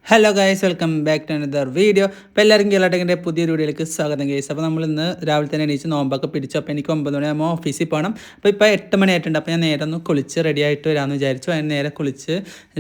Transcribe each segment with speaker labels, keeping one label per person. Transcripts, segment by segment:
Speaker 1: Hello guys, welcome back to another video. അപ്പോൾ എല്ലാവർക്കും കേരളത്തിൻ്റെ പുതിയൊരു വീഡിയോയിലേക്ക് സ്വാഗതം ഗൈസ്. അപ്പോൾ നമ്മൾ ഇന്ന് രാവിലെ തന്നെ എണീച്ച് നോമ്പൊക്കെ പിടിച്ചു. അപ്പോൾ എനിക്ക് 9 മണിയാകുമ്പോൾ ഓഫീസിൽ പോകണം. അപ്പോൾ ഇപ്പോൾ 8 മണിയായിട്ടുണ്ട്. അപ്പോൾ ഞാൻ നേരെ ഒന്ന് കുളിച്ച് റെഡി ആയിട്ട് വരാമെന്ന് വിചാരിച്ചു. അതിന് നേരെ കുളിച്ച്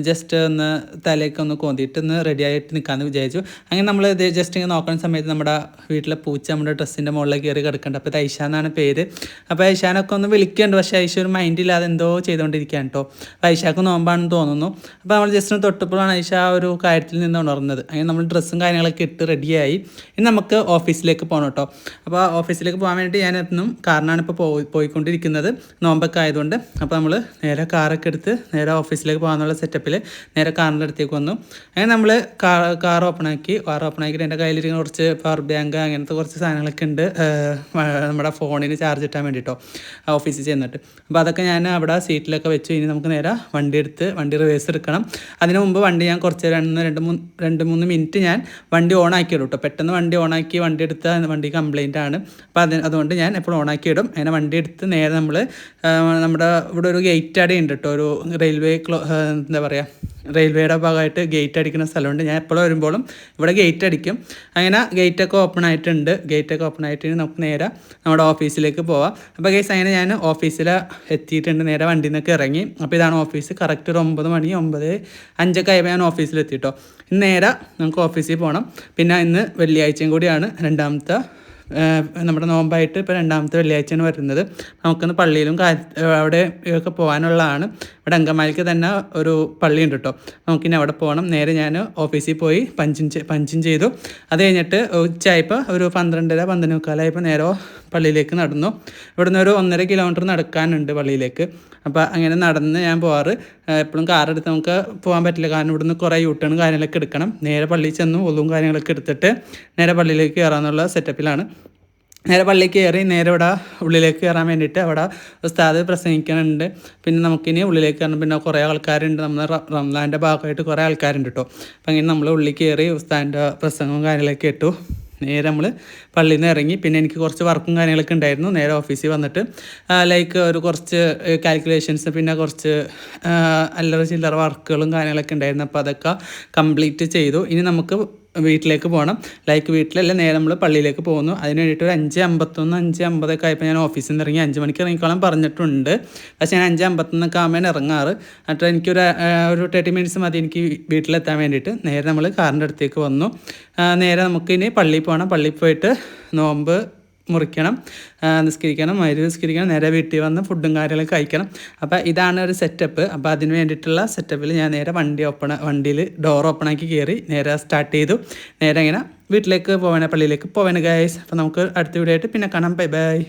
Speaker 1: ജസ്റ്റ് ഒന്ന് തലയൊക്കെ ഒന്ന് കോന്തിയിട്ട് ഒന്ന് റെഡി ആയിട്ട് നിൽക്കാമെന്ന് വിചാരിച്ചു. അങ്ങനെ നമ്മൾ ജസ്റ്റ് ഇങ്ങനെ നോക്കുന്ന സമയത്ത് നമ്മുടെ വീട്ടിലെ പൂച്ച നമ്മുടെ ഡ്രസ്സിൻ്റെ മുകളിലേക്ക് കയറി കിടക്കുന്നുണ്ട്. അപ്പോൾ ഐഷ എന്നാണ് പേര്. അപ്പോൾ ഐഷാനൊക്കെ ഒന്ന് വിളിക്കുന്നുണ്ട്, പക്ഷേ ഐഷ ഒരു മൈൻഡില്ലാതെ എന്തോ ചെയ്തുകൊണ്ടിരിക്കുകയാണ് കേട്ടോ. അപ്പോൾ ഐഷാക്ക് നോമ്പാണെന്ന് തോന്നുന്നു. അപ്പോൾ നമ്മൾ ജസ്റ്റ് ഒന്ന് തൊട്ടപ്പോഴാണ് ഐഷ ഒരു കാര്യത്തിൽ നിന്ന് ഉണർന്നത്. അങ്ങനെ നമ്മൾ ഡ്രസ്സും കാര്യങ്ങളൊക്കെ ഇട്ട് റെഡിയായി. ഇനി നമുക്ക് ഓഫീസിലേക്ക് പോകണം കേട്ടോ. അപ്പോൾ ഓഫീസിലേക്ക് പോകാൻ വേണ്ടി ഞാൻ എന്നും കാറിനാണ് ഇപ്പോൾ പോയിക്കൊണ്ടിരിക്കുന്നത്, നോമ്പൊക്കെ ആയതുകൊണ്ട്. അപ്പോൾ നമ്മൾ നേരെ കാറൊക്കെ എടുത്ത് നേരെ ഓഫീസിലേക്ക് പോകാനുള്ള സെറ്റപ്പിൽ നേരെ കാറിൻ്റെ അടുത്തേക്ക് വന്നു. അങ്ങനെ നമ്മൾ കാർ ഓപ്പൺ ആക്കിയിട്ട് എൻ്റെ കയ്യിലിരിക്കുന്ന കുറച്ച് പവർ ബാങ്ക് അങ്ങനത്തെ കുറച്ച് സാധനങ്ങളൊക്കെ ഉണ്ട്, നമ്മുടെ ഫോണിന് ചാർജ് ഇട്ടാൻ വേണ്ടിയിട്ടോ ഓഫീസിൽ ചെന്നിട്ട്. അപ്പോൾ അതൊക്കെ ഞാൻ അവിടെ സീറ്റിലൊക്കെ വെച്ചു. ഇനി നമുക്ക് നേരെ വണ്ടി റിവേഴ്സ് എടുക്കണം. അതിന് മുമ്പ് വണ്ടി ഞാൻ കുറച്ച് രണ്ട് മൂന്ന് മിനിറ്റ് ഞാൻ വണ്ടി ഓണാക്കിയിടും കേട്ടോ. പെട്ടെന്ന് വണ്ടി ഓണാക്കി വണ്ടി എടുത്താൽ വണ്ടി കംപ്ലൈൻ്റ് ആണ്. അപ്പോൾ അതുകൊണ്ട് ഞാൻ എപ്പോഴും ഓണാക്കി ഇടും. അങ്ങനെ വണ്ടി എടുത്ത് നേരെ നമ്മൾ നമ്മുടെ ഇവിടെ ഒരു ഗേറ്റ് അടയുണ്ട് കേട്ടോ, ഒരു എന്താ പറയുക, റെയിൽവേയുടെ ഭാഗമായിട്ട് ഗേറ്റ് അടിക്കുന്ന സ്ഥലമുണ്ട്. ഞാൻ എപ്പോഴും വരുമ്പോഴും ഇവിടെ ഗേറ്റ് അടിക്കും. അങ്ങനെ ഗേറ്റൊക്കെ ഓപ്പൺ ആയിട്ടുണ്ട്. നമുക്ക് നേരെ നമ്മുടെ ഓഫീസിലേക്ക് പോവാം. അപ്പോൾ ഗൈസ്, അങ്ങനെ ഞാൻ ഓഫീസിൽ എത്തിയിട്ടുണ്ട്. നേരെ വണ്ടിയിൽ നിന്നൊക്കെ ഇറങ്ങി. അപ്പോൾ ഇതാണ് ഓഫീസ്. കറക്റ്റ് ഒരു 9:05 ആയപ്പോൾ ഞാൻ ഓഫീസിലെത്തിട്ടോ. ഇന്ന് നേരെ നമുക്ക് ഓഫീസിൽ പോകണം. പിന്നെ ഇന്ന് വെള്ളിയാഴ്ചയും കൂടിയാണ്, നമ്മുടെ നോമ്പായിട്ട് ഇപ്പോൾ രണ്ടാമത്തെ വെള്ളിയാഴ്ചയാണ് വരുന്നത്. നമുക്കിന്ന് പള്ളിയിലും അവിടെ ഒക്കെ പോകാനുള്ളതാണ്. ഇവിടെ അങ്കമാലിക്ക് തന്നെ ഒരു പള്ളിയുണ്ട് കേട്ടോ. നമുക്കിനി അവിടെ പോകണം. നേരെ ഞാൻ ഓഫീസിൽ പോയി പഞ്ചും ചെയ്തു. അത് കഴിഞ്ഞിട്ട് ഉച്ചയായപ്പോൾ ഒരു 12:15 നേരെ പള്ളിയിലേക്ക് നടന്നു. ഇവിടുന്ന് ഒരു 1.5 കിലോമീറ്റർ നടക്കാനുണ്ട് പള്ളിയിലേക്ക്. അപ്പോൾ അങ്ങനെ നടന്ന് ഞാൻ പോവാറ്. എപ്പോഴും കാറെടുത്ത് നമുക്ക് പോകാൻ പറ്റില്ല, കാരണം ഇവിടുന്ന് കുറേ യൂട്ടേണും കാര്യങ്ങളൊക്കെ എടുക്കണം. നേരെ പള്ളിയിൽ ചെന്ന് ഒന്നും കാര്യങ്ങളൊക്കെ എടുത്തിട്ട് നേരെ പള്ളിയിലേക്ക് കയറാമെന്നുള്ള സെറ്റപ്പിലാണ്. നേരെ പള്ളിക്ക് കയറി നേരെ ഇവിടെ ഉള്ളിലേക്ക് കയറാൻ വേണ്ടിയിട്ട് അവിടെ ഉസ്താദ് പ്രസംഗിക്കുന്നുണ്ട്. പിന്നെ നമുക്കിനി ഉള്ളിലേക്ക് കയറണം. പിന്നെ കുറേ ആൾക്കാരുണ്ട്, നമ്മൾ റംസാൻ്റെ ഭാഗമായിട്ട് കുറേ ആൾക്കാരുണ്ട് കേട്ടോ. അപ്പം അങ്ങനെ നമ്മൾ ഉള്ളിൽ കയറി ഉസ്താദിൻ്റെ പ്രസംഗവും കാര്യങ്ങളൊക്കെ ഇട്ടു. നേരെ നമ്മൾ പള്ളിയിൽ നിന്ന് ഇറങ്ങി. പിന്നെ എനിക്ക് കുറച്ച് വർക്കും കാര്യങ്ങളൊക്കെ ഉണ്ടായിരുന്നു. നേരെ ഓഫീസിൽ വന്നിട്ട് ഒരു കുറച്ച് കാൽക്കുലേഷൻസ്, പിന്നെ കുറച്ച് അല്ലറ ചില്ലറ വർക്കുകളും കാര്യങ്ങളൊക്കെ ഉണ്ടായിരുന്നു. അപ്പോൾ അതൊക്കെ കംപ്ലീറ്റ് ചെയ്തു. ഇനി നമുക്ക് വീട്ടിലേക്ക് പോകണം. വീട്ടിലല്ല, നേരെ നമ്മൾ പള്ളിയിലേക്ക് പോകുന്നു. അതിന് വേണ്ടിയിട്ട് ഒരു 5:50 ആയപ്പോൾ ഞാൻ ഓഫീസിൽ നിന്ന് ഇറങ്ങി. 5 മണിക്ക് ഇറങ്ങിക്കോളാൻ പറഞ്ഞിട്ടുണ്ട്. പക്ഷേ ഞാൻ 5:51 ആകുമ്പോൾ ഇറങ്ങാറ്. എന്നിട്ട് എനിക്കൊരു 30 മിനിറ്റ്സ് മതി എനിക്ക് വീട്ടിലെത്താൻ വേണ്ടിയിട്ട്. നേരെ നമ്മൾ കാറിൻ്റെ അടുത്തേക്ക് വന്നു. നേരെ നമുക്കിനി പള്ളിയിൽ പോകണം. പള്ളിയിൽ പോയിട്ട് നോമ്പ് മുറിക്കണം, നിസ്കരിക്കണം, നിസ്കരിക്കണം, നേരെ വീട്ടിൽ വന്ന് ഫുഡും കാര്യങ്ങളൊക്കെ കഴിക്കണം. അപ്പോൾ ഇതാണ് ഒരു സെറ്റപ്പ്. അപ്പോൾ അതിന് വേണ്ടിയിട്ടുള്ള സെറ്റപ്പിൽ ഞാൻ നേരെ വണ്ടിയിൽ ഡോർ ഓപ്പണാക്കി കയറി നേരെ സ്റ്റാർട്ട് ചെയ്തു. നേരെ ഇങ്ങനെ വീട്ടിലേക്ക് പള്ളിയിലേക്ക് പോവാണ് ഗൈസ്. അപ്പോൾ നമുക്ക് അടുത്ത വീഡിയോ ആയിട്ട് പിന്നെ കാണാം. Bye bye.